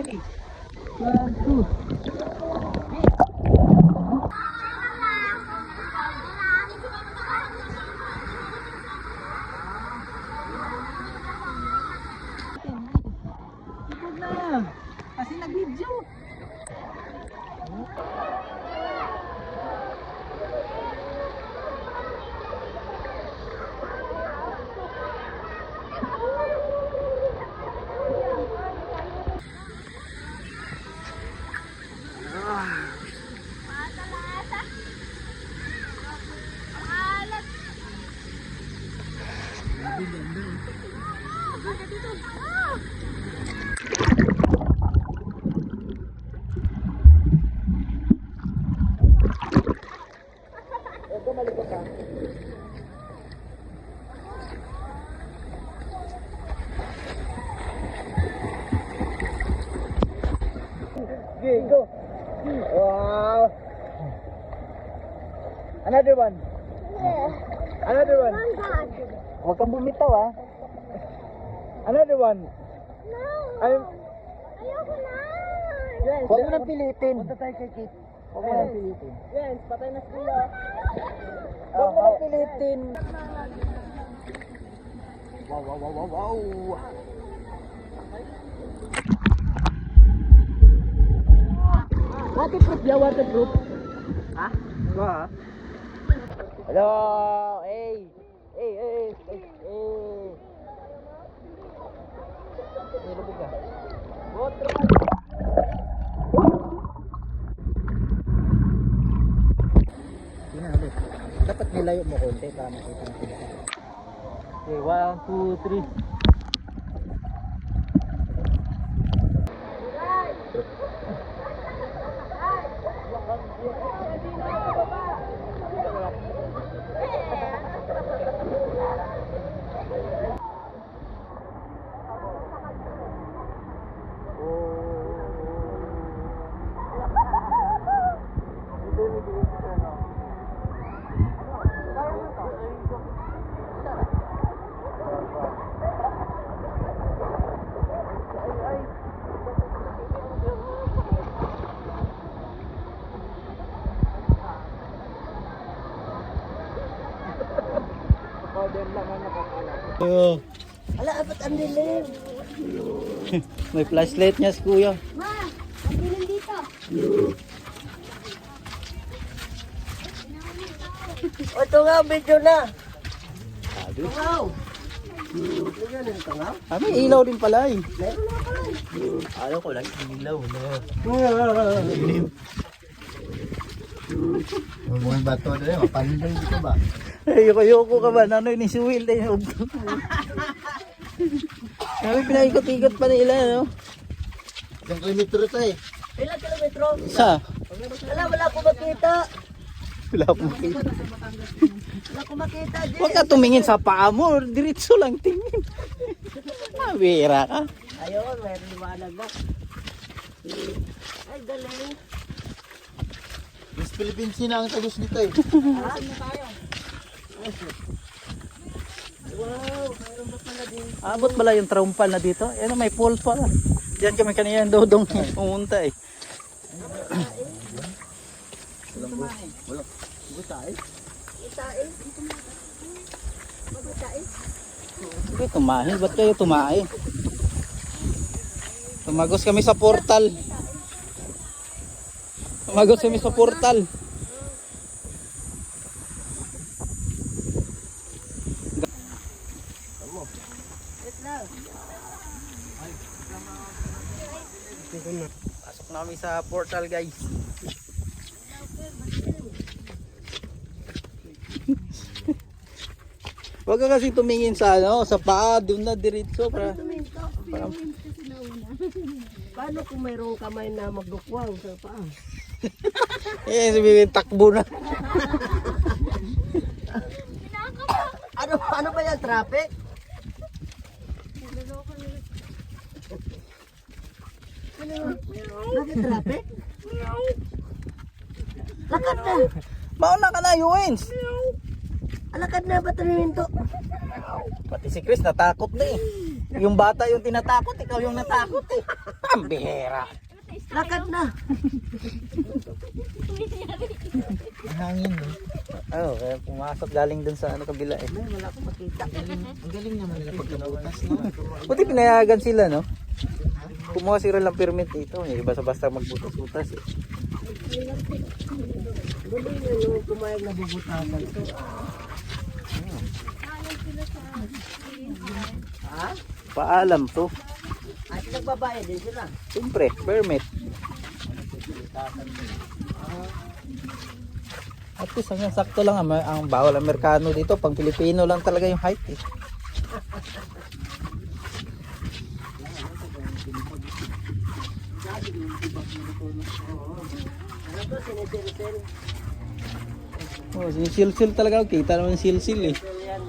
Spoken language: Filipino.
ready. 1, 2. Sipag na. Kasi nag-video. Okay, go. Wow. Another one. Another one. Huwag kang bumitaw ah. Another one. No. Ayoko na. Yes, huwag mo nang pilitin. Punta tayo kay Kate. Huwag mo nang pilitin. Yes, patay na sila. Huwag mo nang pilitin. Wow, wow, wow, wow, wow. Waterproof ya, waterproof. Ha? Ito ha? Hello! Hey! Hey, hey, hey, hey! May lubog ka. Yun na ulit. Dapat nilayo mo konti para makita natin. Okay, 1, 2, 3. Ala, apat ang dilim. May flashlight niya si kuya. Ma, ang dilim dito. O, ito nga, video na. Sabi. Wow. Ganyan yung tangaw. Ah, may ilaw din pala eh. Meron na pala. Ayaw ko lang ilaw na. Mga bato na yun, panday dito ba? Ayoko ka ba? Nanoy ni si Will eh. Kami pinaikot-ikot pa nila, no? Isang kilometro ito eh. Ilang kilometro? Isa. Ala, wala ko makita. Wala akong makita. Wala ko makita. Huwag ka tumingin sa paa mo. Diretso lang tingin. Mabira ka. Ayun, meron liwanag na. Ay, galing. Miss Philippines na ang tagos nito eh. Saan na tayo? Wow, mayroon ba pala din? Abot pala yung trumpal na dito. Ano, may pool pala. Diyan kami kanina yung dodong pumunta eh. Wala. Butay. Itae. Mabitae. Sige, tumahin. Ba't kayo tumahin? Tumagos kami sa portal. Tumagos kami sa portal. Pasok na kami sa portal, guys. Huwag ka kasi tumingin sa ano, sa paa, doon na diretso para Paano kung mayroong kamay na magdukwang sa paa? sabihin takbo na. Ano ba yan, traffic? Bakit traffic? Lakad na! Mauna ka na, Yuwins. Alakad na, ba't naminto? Pati si Chris natakot na eh. Yung bata yung tinatakot, ikaw yung natakot eh. Ang bihera. Lakad na. Ang hangin, no? Oh, kaya pumasok galing dun sa ano kabila eh. May wala akong makita. Ang galing naman nila pagkabutas, no? Buti pinayagan sila, no? Kumuha sila ng permit dito. Hindi basta-basta magbutas-butas eh. Dali na yung kumayag na bubutasan ito. Ha? Paalam to. At nagbabayad din sila. Siyempre, permit. At least hanggang sakto lang ang bawal Amerikano dito. Pang Pilipino lang talaga yung height eh. Ano to? Sinisil-sil. Oh, sinisil-sil talaga. Kita naman yung sil-sil eh. Yan.